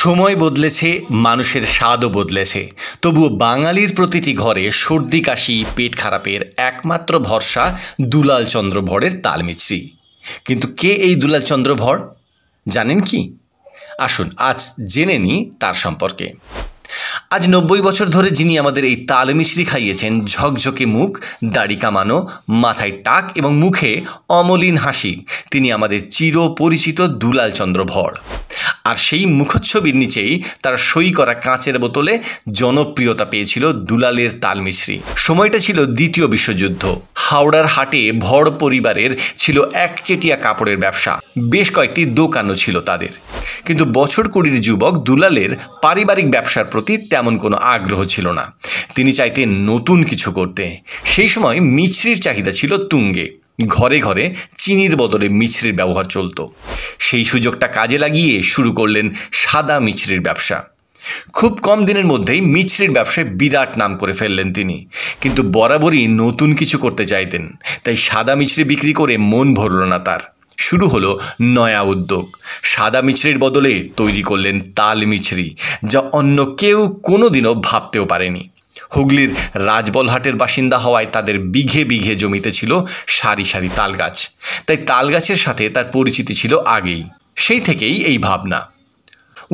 সময় বদলেছে, মানুষের স্বাদও বদলেছে। তবুও বাঙালির প্রতিটি ঘরে সর্দি কাশি পেট খারাপের একমাত্র ভরসা দুলাল চন্দ্র ভড়ের তালমিছরি। কিন্তু কে এই দুলাল চন্দ্র ভড়, জানেন কি? আসুন আজ জেনে নিই তার সম্পর্কে। আজ 90 বছর ধরে যিনি আমাদের এই তালমিছরি খাইয়েছেন, ঝকঝকে মুখ, দাড়ি কামানো, মাথায় টাক এবং মুখে অমলিন হাসি, তিনি আমাদের চিরপরিচিত দুলাল চন্দ্র ভড়। আর সেই মুখচ্ছবির নিচেই তার সই করা কাঁচের বোতলে জনপ্রিয়তা পেয়েছিল দুলালের তালমিছরি। সময়টা ছিল দ্বিতীয় বিশ্বযুদ্ধ। হাওড়ার হাটে ভড় পরিবারের ছিল একচেটিয়া কাপড়ের ব্যবসা, বেশ কয়েকটি দোকানও ছিল তাদের। কিন্তু বছর কুড়ির যুবক দুলালের পারিবারিক ব্যবসার প্রতি তেমন কোনো আগ্রহ ছিল না। তিনি চাইতেন নতুন কিছু করতে। সেই সময় মিছরির চাহিদা ছিল তুঙ্গে। ঘরে ঘরে চিনির বদলে মিছরির ব্যবহার চলত। সেই সুযোগটা কাজে লাগিয়ে শুরু করলেন সাদা মিছরির ব্যবসা। খুব কম দিনের মধ্যেই মিছরির ব্যবসায় বিরাট নাম করে ফেললেন তিনি। কিন্তু বরাবরই নতুন কিছু করতে চাইতেন, তাই সাদা মিছরি বিক্রি করে মন ভরল না তার। শুরু হলো নয়া উদ্যোগ। সাদা মিছরির বদলে তৈরি করলেন তালমিছরি, যা অন্য কেউ কোনোদিনও ভাবতেও পারেনি। হুগলির রাজবলহাটের বাসিন্দা হওয়ায় তাদের বিঘে বিঘে জমিতে ছিল সারি সারি তাল গাছ, তাই তাল গাছের সাথে তার পরিচিতি ছিল আগেই। সেই থেকেই এই ভাবনা।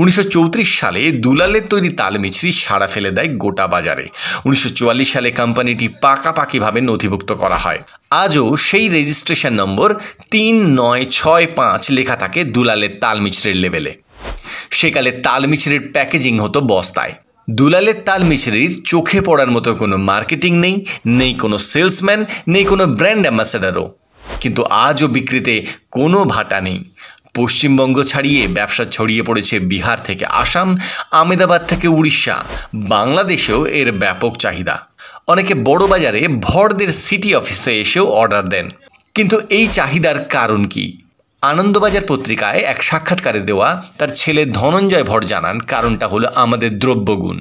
1934 সালে দুলালের তৈরি তালমিছরি সাড়া ফেলে দেয় গোটা বাজারে। 1944 সালে কোম্পানিটি পাকাপাকিভাবে নথিভুক্ত করা হয়। আজও সেই রেজিস্ট্রেশন নম্বর 3965 লেখা থাকে দুলালের তালমিছরির লেবেলে। সেকালে তালমিছরির প্যাকেজিং হতো বস্তায়। দুলালের তালমিছরির চোখে পড়ার মতো কোনো মার্কেটিং নেই কোনো সেলসম্যান, নেই কোনো ব্র্যান্ড অ্যাম্বাসেডারও। কিন্তু আজও বিক্রিতে কোনো ভাটা নেই। পশ্চিমবঙ্গ ছাড়িয়ে ব্যবসা ছড়িয়ে পড়েছে বিহার থেকে আসাম, আমেদাবাদ থেকে উড়িষ্যা। বাংলাদেশেও এর ব্যাপক চাহিদা। অনেকে বড় বাজারে ভড়দের সিটি অফিসে এসেও অর্ডার দেন। কিন্তু এই চাহিদার কারণ কি? আনন্দবাজার পত্রিকায় এক সাক্ষাৎকারে দেওয়া তার ছেলে ধনঞ্জয় ভড় জানান, কারণটা হলো আমাদের দ্রব্যগুণ।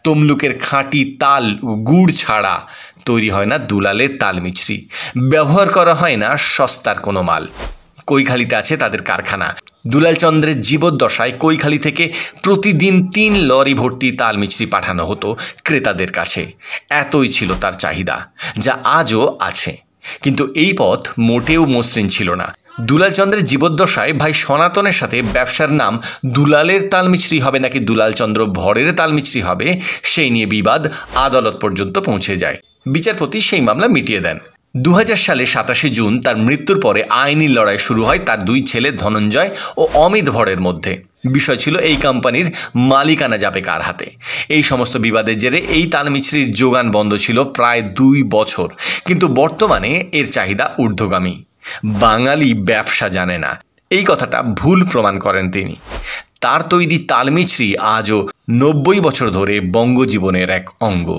তমলুকের খাঁটি তাল ও গুড় ছাড়া তৈরি হয় না দুলালের তালমিছরি। ব্যবহার করা হয় না সস্তার কোনো মাল। কৈখালিতে আছে তাদের কারখানা। দুলাল চন্দ্রের জীবদ্দশায় কৈখালি থেকে প্রতিদিন 3 লরি ভর্তি তালমিছরি পাঠানো হতো ক্রেতাদের কাছে। এতই ছিল তার চাহিদা, যা আজও আছে। কিন্তু এই পথ মোটেও মসৃণ ছিল না। দুলাল চন্দ্রের জীবদ্দশায় ভাই সনাতনের সাথে ব্যবসার নাম দুলালের তালমিছরি হবে নাকি দুলাল চন্দ্র ভড়ের তালমিছরি হবে, সেই নিয়ে বিবাদ আদালত পর্যন্ত পৌঁছে যায়। বিচারপতি সেই মামলা মিটিয়ে দেন। 2000 সালে 27 জুন তার মৃত্যুর পরে আইনি লড়াই শুরু হয় তার 2 ছেলে ধনঞ্জয় ও অমিত ভড়ের মধ্যে। বিষয় ছিল এই কোম্পানির মালিকানা যাবে কার হাতে। এই সমস্ত বিবাদের জেরে এই তালমিছরির যোগান বন্ধ ছিল প্রায় 2 বছর। কিন্তু বর্তমানে এর চাহিদা ঊর্ধ্বগামী। বাঙালি ব্যবসা জানে না, এই কথাটা ভুল প্রমাণ করেন তিনি। তার তৈরি তালমিছরি আজও 90 বছর ধরে বঙ্গজীবনের এক অঙ্গ।